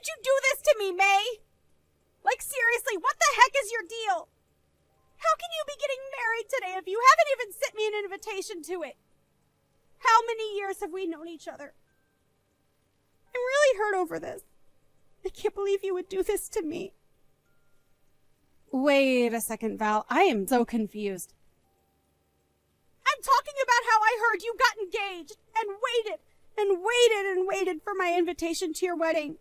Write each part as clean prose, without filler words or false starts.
could you do this to me, May? Like, seriously, what the heck is your deal? How can you be getting married today if you haven't even sent me an invitation to it? How many years have we known each other? I'm really hurt over this. I can't believe you would do this to me. Wait a second, Val. I am so confused. I'm talking about how I heard you got engaged and waited and waited and waited for my invitation to your wedding.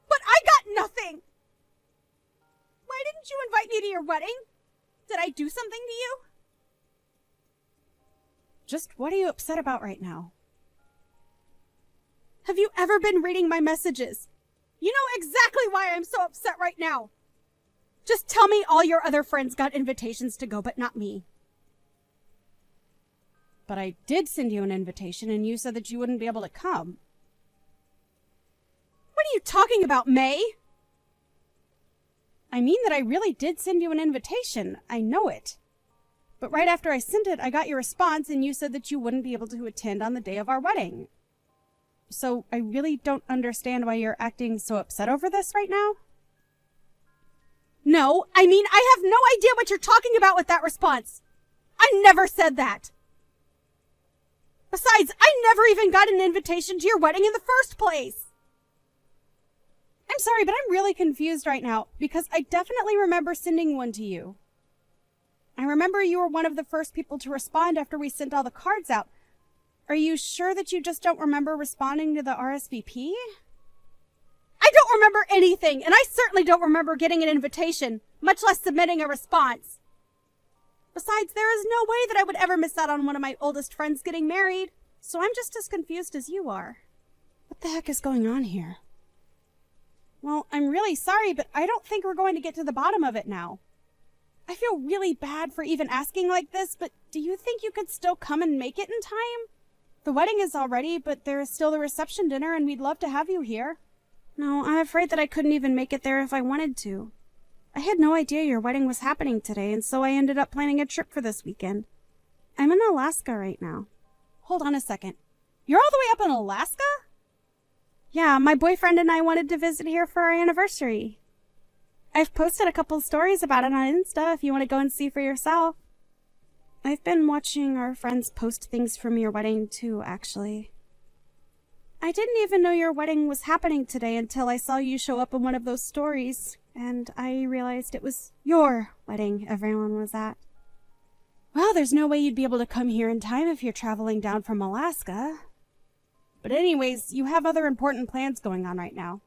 But I got nothing. Why didn't you invite me to your wedding? Did I do something to you? Just what are you upset about right now? Have you ever been reading my messages? You know exactly why I'm so upset right now. Just tell me all your other friends got invitations to go, but not me. But I did send you an invitation, and you said that you wouldn't be able to come. What are you talking about, May? I mean that I really did send you an invitation. I know it. But right after I sent it, I got your response, and you said that you wouldn't be able to attend on the day of our wedding. So I really don't understand why you're acting so upset over this right now. No, I mean, I have no idea what you're talking about with that response. I never said that. Besides, I never even got an invitation to your wedding in the first place. I'm sorry, but I'm really confused right now, because I definitely remember sending one to you. I remember you were one of the first people to respond after we sent all the cards out. Are you sure that you just don't remember responding to the RSVP? I don't remember anything, and I certainly don't remember getting an invitation, much less submitting a response. Besides, there is no way that I would ever miss out on one of my oldest friends getting married, so I'm just as confused as you are. What the heck is going on here? Well, I'm really sorry, but I don't think we're going to get to the bottom of it now. I feel really bad for even asking like this, but do you think you could still come and make it in time? The wedding is all ready, but there is still the reception dinner, and we'd love to have you here. No, I'm afraid that I couldn't even make it there if I wanted to. I had no idea your wedding was happening today, and so I ended up planning a trip for this weekend. I'm in Alaska right now. Hold on a second. You're all the way up in Alaska? Yeah, my boyfriend and I wanted to visit here for our anniversary. I've posted a couple stories about it on Insta if you want to go and see for yourself. I've been watching our friends post things from your wedding too, actually. I didn't even know your wedding was happening today until I saw you show up in one of those stories, and I realized it was your wedding everyone was at. Well, there's no way you'd be able to come here in time if you're traveling down from Alaska. But anyways, you have other important plans going on right now.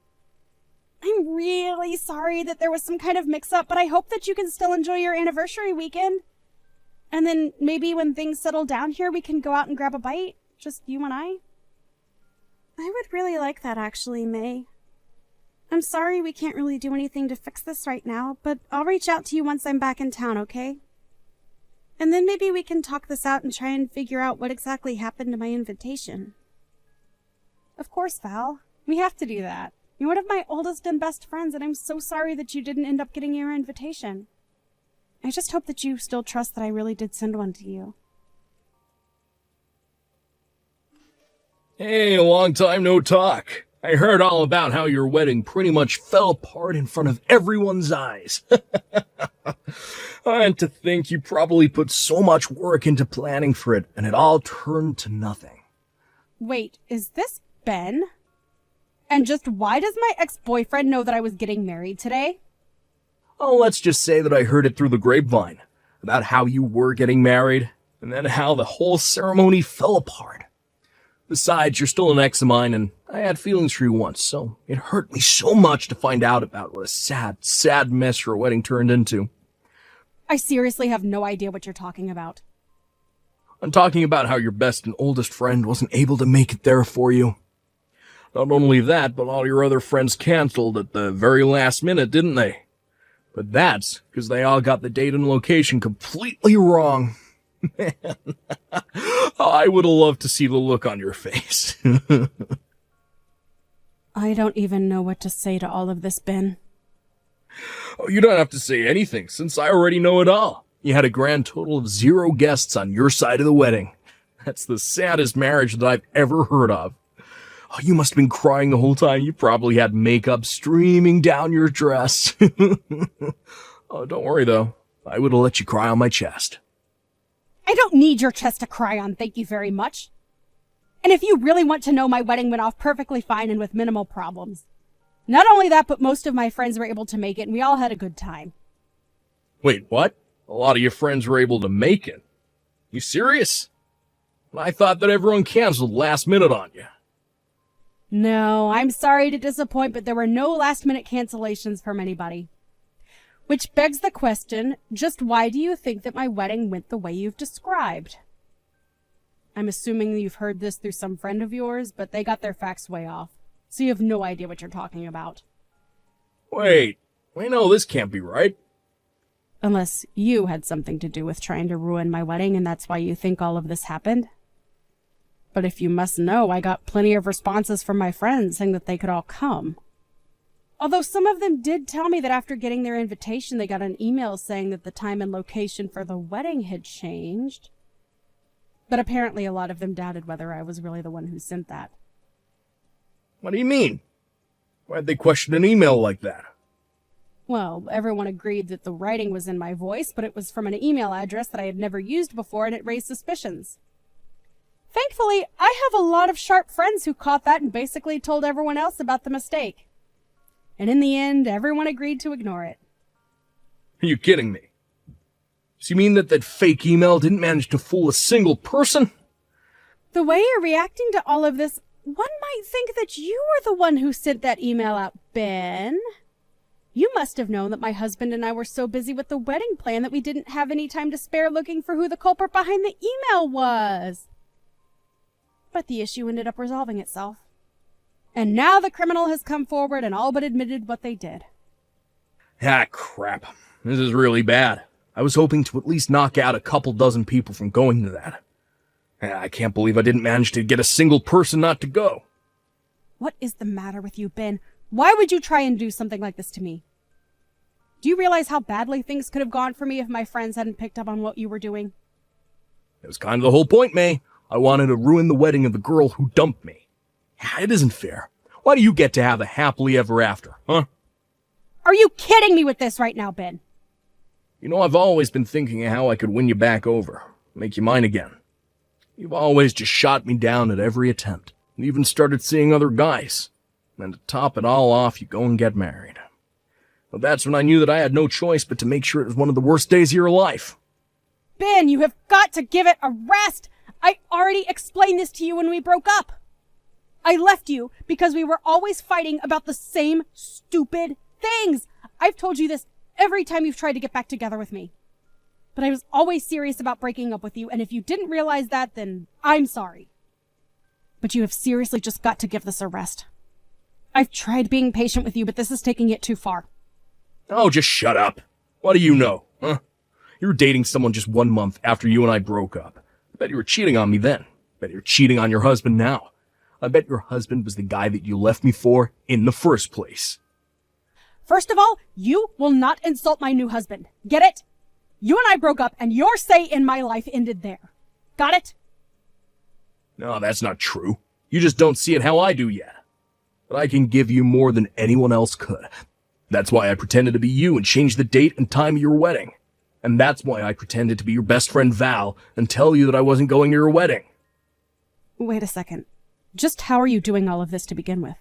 I'm really sorry that there was some kind of mix-up, but I hope that you can still enjoy your anniversary weekend. And then maybe when things settle down here, we can go out and grab a bite, just you and I. I would really like that, actually, May. I'm sorry we can't really do anything to fix this right now, but I'll reach out to you once I'm back in town, okay? And then maybe we can talk this out and try and figure out what exactly happened to my invitation. Of course, Val. We have to do that. You're one of my oldest and best friends, and I'm so sorry that you didn't end up getting your invitation. I just hope that you still trust that I really did send one to you. Hey, long time no talk. I heard all about how your wedding pretty much fell apart in front of everyone's eyes. And to think you probably put so much work into planning for it, and it all turned to nothing. Wait, is this Ben? And just why does my ex-boyfriend know that I was getting married today? Oh, let's just say that I heard it through the grapevine, about how you were getting married, and then how the whole ceremony fell apart. Besides, you're still an ex of mine, and I had feelings for you once, so it hurt me so much to find out about what a sad, sad mess your wedding turned into. I seriously have no idea what you're talking about. I'm talking about how your best and oldest friend wasn't able to make it there for you. Not only that, but all your other friends canceled at the very last minute, didn't they? But that's because they all got the date and location completely wrong. Man, I would have loved to see the look on your face. I don't even know what to say to all of this, Ben. Oh, you don't have to say anything, since I already know it all. You had a grand total of 0 guests on your side of the wedding. That's the saddest marriage that I've ever heard of. Oh, you must have been crying the whole time. You probably had makeup streaming down your dress. Oh, don't worry, though. I would have let you cry on my chest. I don't need your chest to cry on, thank you very much. And if you really want to know, my wedding went off perfectly fine and with minimal problems. Not only that, but most of my friends were able to make it, and we all had a good time. Wait, what? A lot of your friends were able to make it? You serious? I thought that everyone canceled last minute on you. No, I'm sorry to disappoint, but there were no last-minute cancellations from anybody. Which begs the question, just why do you think that my wedding went the way you've described? I'm assuming you've heard this through some friend of yours, but they got their facts way off. So you have no idea what you're talking about. Wait, no, this can't be right. Unless you had something to do with trying to ruin my wedding and that's why you think all of this happened. But if you must know, I got plenty of responses from my friends saying that they could all come. Although some of them did tell me that after getting their invitation, they got an email saying that the time and location for the wedding had changed. But apparently a lot of them doubted whether I was really the one who sent that. What do you mean? Why'd they question an email like that? Well, everyone agreed that the writing was in my voice, but it was from an email address that I had never used before, and it raised suspicions. Thankfully, I have a lot of sharp friends who caught that and basically told everyone else about the mistake. And in the end, everyone agreed to ignore it. Are you kidding me? So you mean that fake email didn't manage to fool a single person? The way you're reacting to all of this, one might think that you were the one who sent that email out, Ben. You must have known that my husband and I were so busy with the wedding plan that we didn't have any time to spare looking for who the culprit behind the email was. But the issue ended up resolving itself. And now the criminal has come forward and all but admitted what they did. Ah, crap. This is really bad. I was hoping to at least knock out a couple dozen people from going to that. I can't believe I didn't manage to get a single person not to go. What is the matter with you, Ben? Why would you try and do something like this to me? Do you realize how badly things could have gone for me if my friends hadn't picked up on what you were doing? It was kind of the whole point, May. I wanted to ruin the wedding of the girl who dumped me. It isn't fair. Why do you get to have a happily ever after, huh? Are you kidding me with this right now, Ben? You know, I've always been thinking of how I could win you back over, make you mine again. You've always just shot me down at every attempt, and even started seeing other guys. And to top it all off, you go and get married. Well, that's when I knew that I had no choice but to make sure it was one of the worst days of your life. Ben, you have got to give it a rest! I already explained this to you when we broke up. I left you because we were always fighting about the same stupid things. I've told you this every time you've tried to get back together with me. But I was always serious about breaking up with you, and if you didn't realize that, then I'm sorry. But you have seriously just got to give this a rest. I've tried being patient with you, but this is taking it too far. Oh, just shut up. What do you know, huh? You were dating someone just 1 month after you and I broke up. I bet you were cheating on me then. I bet you're cheating on your husband now. I bet your husband was the guy that you left me for in the first place. First of all, you will not insult my new husband. Get it? You and I broke up, and your say in my life ended there. Got it? No, that's not true. You just don't see it how I do yet. But I can give you more than anyone else could. That's why I pretended to be you and changed the date and time of your wedding. And that's why I pretended to be your best friend Val and tell you that I wasn't going to your wedding. Wait a second. Just how are you doing all of this to begin with?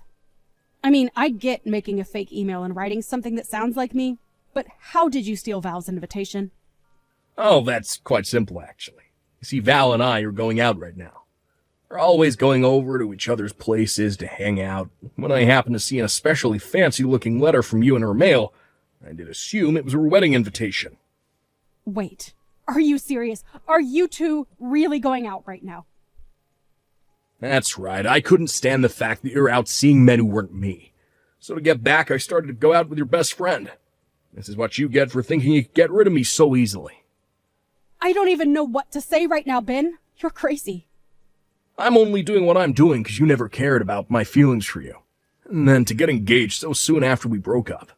I mean, I get making a fake email and writing something that sounds like me, but how did you steal Val's invitation? Oh, that's quite simple, actually. You see, Val and I are going out right now. We're always going over to each other's places to hang out. When I happened to see an especially fancy-looking letter from you in her mail, I did assume it was her wedding invitation. Wait, are you serious? Are you two really going out right now? That's right. I couldn't stand the fact that you're out seeing men who weren't me. So to get back, I started to go out with your best friend. This is what you get for thinking you could get rid of me so easily. I don't even know what to say right now, Ben. You're crazy. I'm only doing what I'm doing because you never cared about my feelings for you. And then to get engaged so soon after we broke up.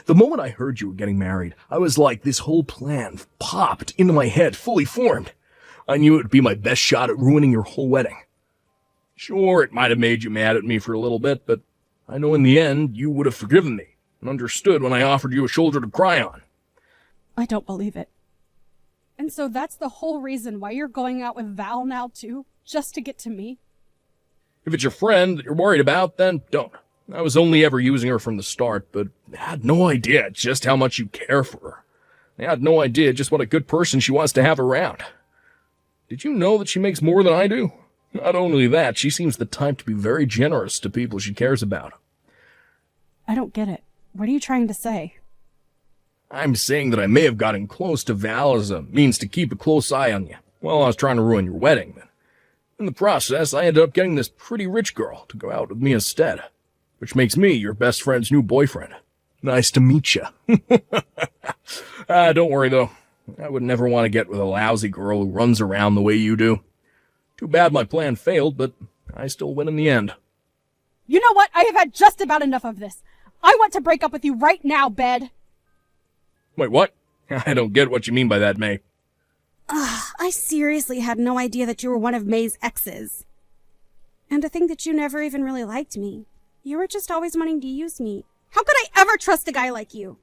The moment I heard you were getting married, I was like, this whole plan popped into my head, fully formed. I knew it would be my best shot at ruining your whole wedding. Sure, it might have made you mad at me for a little bit, but I know in the end you would have forgiven me and understood when I offered you a shoulder to cry on. I don't believe it. And so that's the whole reason why you're going out with Val now, too? Just to get to me? If it's your friend that you're worried about, then don't. I was only ever using her from the start, but I had no idea just how much you care for her. I had no idea just what a good person she was to have around. Did you know that she makes more than I do? Not only that, she seems the type to be very generous to people she cares about. I don't get it. What are you trying to say? I'm saying that I may have gotten close to Val as a means to keep a close eye on you while I was trying to ruin your wedding. But in the process, I ended up getting this pretty rich girl to go out with me instead, which makes me your best friend's new boyfriend. Nice to meet you. Don't worry, though. I would never want to get with a lousy girl who runs around the way you do. Too bad my plan failed, but I still win in the end. You know what? I have had just about enough of this. I want to break up with you right now, Bed. Wait, what? I don't get what you mean by that, May. I seriously had no idea that you were one of May's exes. And to think that you never even really liked me. You were just always wanting to use me. How could I ever trust a guy like you?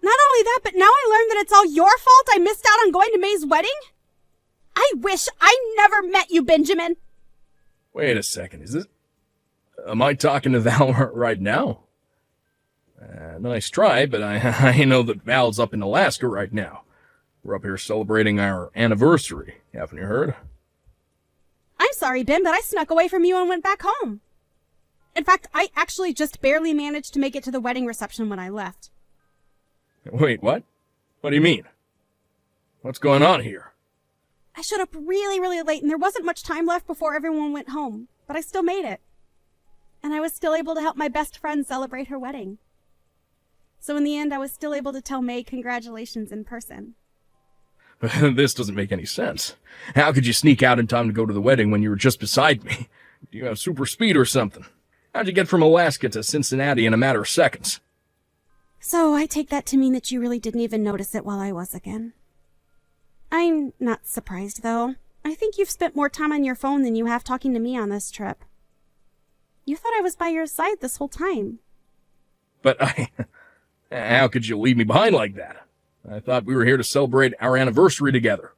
Not only that, but now I learned that it's all your fault I missed out on going to May's wedding? I wish I never met you, Benjamin. Wait a second, is this... Am I talking to Val right now? Nice try, but I know that Val's up in Alaska right now. We're up here celebrating our anniversary, haven't you heard? I'm sorry, Ben, but I snuck away from you and went back home. In fact, I actually just barely managed to make it to the wedding reception when I left. Wait, what? What do you mean? What's going on here? I showed up really, really late, and there wasn't much time left before everyone went home, but I still made it. And I was still able to help my best friend celebrate her wedding. So in the end, I was still able to tell May congratulations in person. This doesn't make any sense. How could you sneak out in time to go to the wedding when you were just beside me? Do you have super speed or something? How'd you get from Alaska to Cincinnati in a matter of seconds? So I take that to mean that you really didn't even notice it while I was again. I'm not surprised, though. I think you've spent more time on your phone than you have talking to me on this trip. You thought I was by your side this whole time. But how could you leave me behind like that? I thought we were here to celebrate our anniversary together.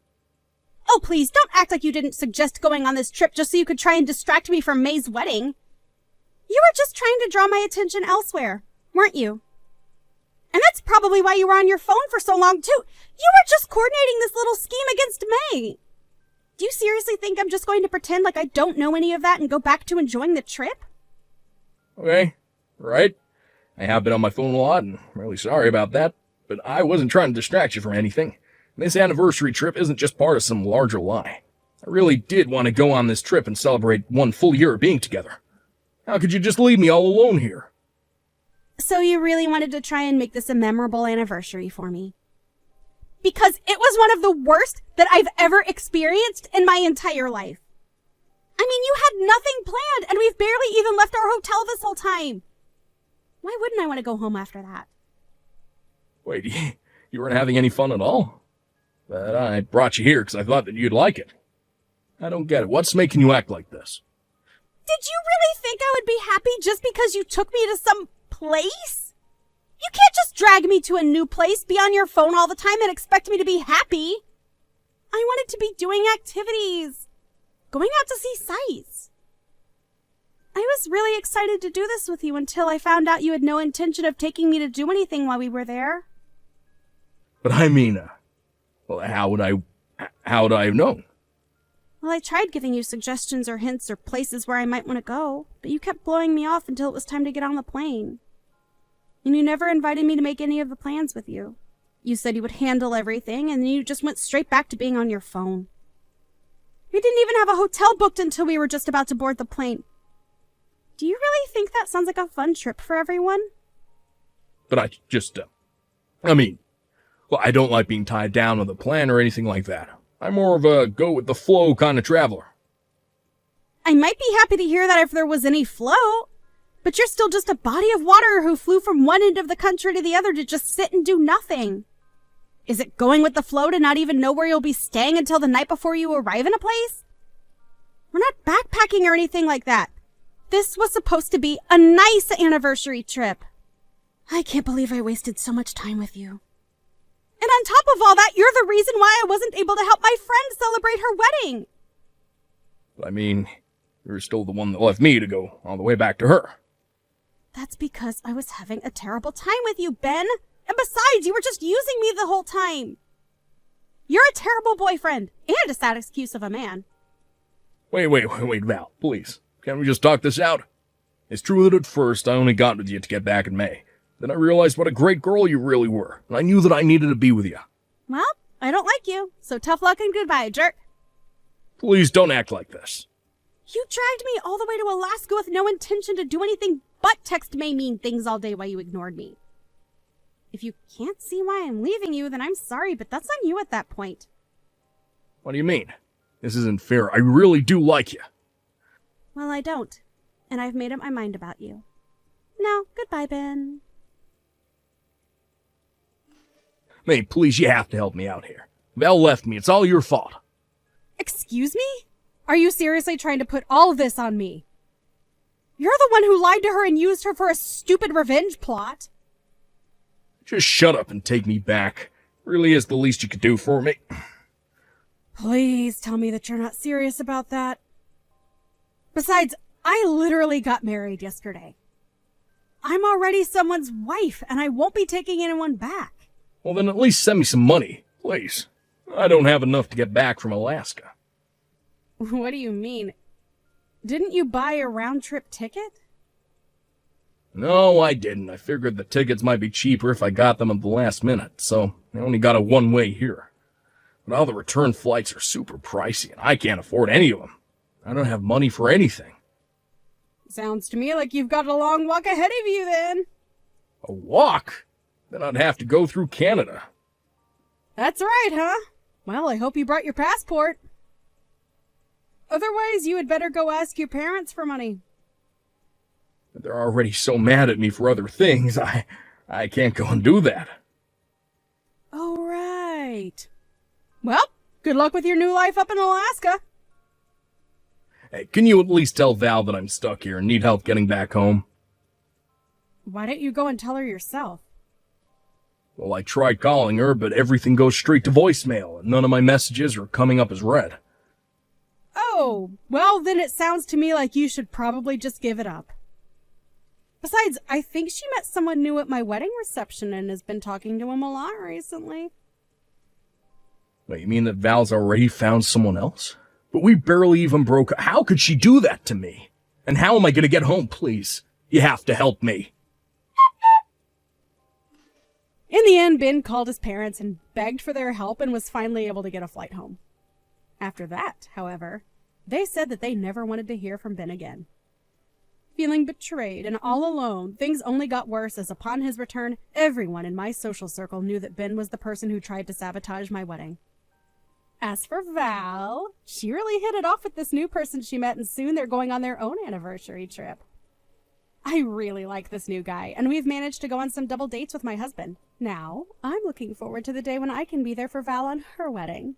Oh, please, don't act like you didn't suggest going on this trip just so you could try and distract me from May's wedding. You were just trying to draw my attention elsewhere, weren't you? And that's probably why you were on your phone for so long, too. You were just coordinating this little scheme against May. Do you seriously think I'm just going to pretend like I don't know any of that and go back to enjoying the trip? Okay, right. I have been on my phone a lot, and I'm really sorry about that, but I wasn't trying to distract you from anything. This anniversary trip isn't just part of some larger lie. I really did want to go on this trip and celebrate 1 full year of being together. How could you just leave me all alone here? So you really wanted to try and make this a memorable anniversary for me? Because it was one of the worst that I've ever experienced in my entire life. I mean, you had nothing planned, and we've barely even left our hotel this whole time. Why wouldn't I want to go home after that? Wait, you weren't having any fun at all? But I brought you here because I thought that you'd like it. I don't get it. What's making you act like this? Did you really think I would be happy just because you took me to some place? You can't just drag me to a new place, be on your phone all the time, and expect me to be happy. I wanted to be doing activities, going out to see sights. I was really excited to do this with you until I found out you had no intention of taking me to do anything while we were there. But I mean, well, how would I have known? Well, I tried giving you suggestions or hints or places where I might want to go, but you kept blowing me off until it was time to get on the plane. And you never invited me to make any of the plans with you. You said you would handle everything, and then you just went straight back to being on your phone. We didn't even have a hotel booked until we were just about to board the plane. Do you really think that sounds like a fun trip for everyone? But I just, well, I don't like being tied down with a plan or anything like that. I'm more of a go-with-the-flow kind of traveler. I might be happy to hear that if there was any flow, but you're still just a body of water who flew from one end of the country to the other to just sit and do nothing. Is it going with the flow to not even know where you'll be staying until the night before you arrive in a place? We're not backpacking or anything like that. This was supposed to be a nice anniversary trip. I can't believe I wasted so much time with you. And on top of all that, you're the reason why I wasn't able to help my friend celebrate her wedding. I mean, you're still the one that left me to go all the way back to her. That's because I was having a terrible time with you, Ben. And besides, you were just using me the whole time. You're a terrible boyfriend and a sad excuse of a man. Wait, Val, please. Can't we just talk this out? It's true that at first I only got with you to get back in May. Then I realized what a great girl you really were, and I knew that I needed to be with you. Well, I don't like you, so tough luck and goodbye, jerk. Please don't act like this. You dragged me all the way to Alaska with no intention to do anything but text May mean things all day while you ignored me. If you can't see why I'm leaving you, then I'm sorry, but that's on you at that point. What do you mean? This isn't fair. I really do like you. Well, I don't, and I've made up my mind about you. Now, goodbye, Ben. May, please, you have to help me out here. Val left me. It's all your fault. Excuse me? Are you seriously trying to put all of this on me? You're the one who lied to her and used her for a stupid revenge plot. Just shut up and take me back. Really is the least you could do for me. Please tell me that you're not serious about that. Besides, I literally got married yesterday. I'm already someone's wife, and I won't be taking anyone back. Well, then at least send me some money, please. I don't have enough to get back from Alaska. What do you mean? Didn't you buy a round-trip ticket? No, I didn't. I figured the tickets might be cheaper if I got them at the last minute, so I only got a one-way here. But all the return flights are super pricey, and I can't afford any of them. I don't have money for anything. Sounds to me like you've got a long walk ahead of you, then. A walk? Then I'd have to go through Canada. That's right, huh? Well, I hope you brought your passport. Otherwise, you had better go ask your parents for money. They're already so mad at me for other things, I can't go and do that. Oh, right. Well, good luck with your new life up in Alaska. Hey, can you at least tell Val that I'm stuck here and need help getting back home? Why don't you go and tell her yourself? Well, I tried calling her, but everything goes straight to voicemail, and none of my messages are coming up as read. Oh, well, then it sounds to me like you should probably just give it up. Besides, I think she met someone new at my wedding reception and has been talking to him a lot recently. Wait, you mean that Val's already found someone else? But we barely even broke. How could she do that to me? And how am I going to get home, please? You have to help me. In the end, Ben called his parents and begged for their help and was finally able to get a flight home. After that, however, they said that they never wanted to hear from Ben again. Feeling betrayed and all alone, things only got worse as upon his return, everyone in my social circle knew that Ben was the person who tried to sabotage my wedding. As for Val, she really hit it off with this new person she met, and soon they're going on their own anniversary trip. I really like this new guy, and we've managed to go on some double dates with my husband. Now, I'm looking forward to the day when I can be there for Val on her wedding.